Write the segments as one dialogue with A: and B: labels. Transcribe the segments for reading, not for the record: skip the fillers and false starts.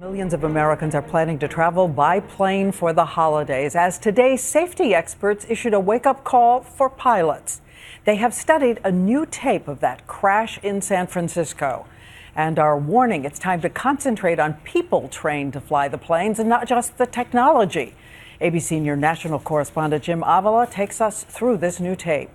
A: Millions of Americans are planning to travel by plane for the holidays as today's safety experts issued a wake-up call for pilots. They have studied a new tape of that crash in San Francisco and are warning it's time to concentrate on people trained to fly the planes and not just the technology. ABC senior national correspondent Jim Avila takes us through this new tape.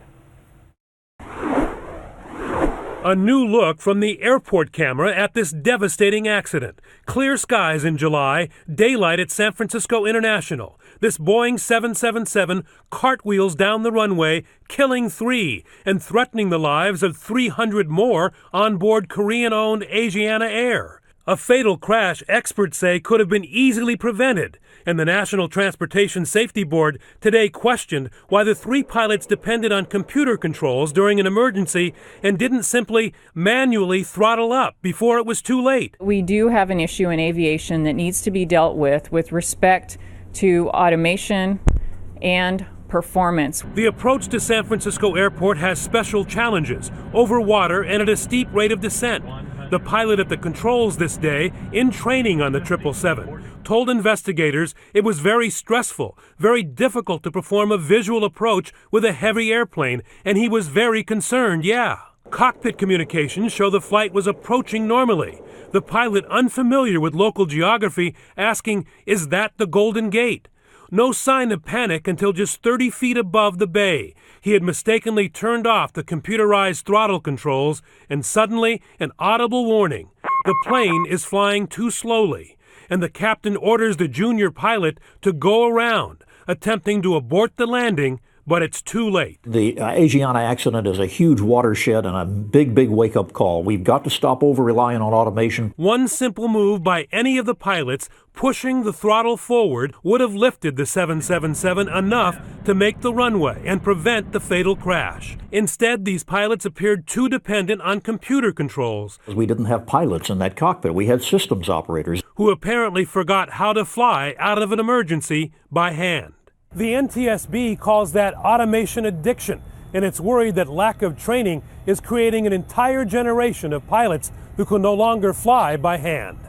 B: A new look from the airport camera at this devastating accident. Clear skies in July, daylight at San Francisco International. This Boeing 777 cartwheels down the runway, killing 3 and threatening the lives of 300 more on board Korean-owned Asiana Air. A fatal crash experts say could have been easily prevented, and the National Transportation Safety Board today questioned why the 3 pilots depended on computer controls during an emergency and didn't simply manually throttle up before it was too late.
C: We do have an issue in aviation that needs to be dealt with respect to automation and performance.
B: The approach to San Francisco Airport has special challenges, over water and at a steep rate of descent. The pilot at the controls this day, in training on the 777, told investigators it was very stressful, very difficult to perform a visual approach with a heavy airplane, and he was very concerned, Cockpit communications show the flight was approaching normally. The pilot, unfamiliar with local geography, asking, "Is that the Golden Gate?" No sign of panic until just 30 feet above the bay. He had mistakenly turned off the computerized throttle controls, and suddenly an audible warning. The plane is flying too slowly, and the captain orders the junior pilot to go around, attempting to abort the landing, but it's too late.
D: The Asiana accident is a huge watershed and a big wake-up call. We've got to stop over-relying on automation.
B: One simple move by any of the pilots, pushing the throttle forward, would have lifted the 777 enough to make the runway and prevent the fatal crash. Instead, these pilots appeared too dependent on computer controls.
D: We didn't have pilots in that cockpit. We had systems operators
B: who apparently forgot how to fly out of an emergency by hand. The NTSB calls that automation addiction, and it's worried that lack of training is creating an entire generation of pilots who can no longer fly by hand.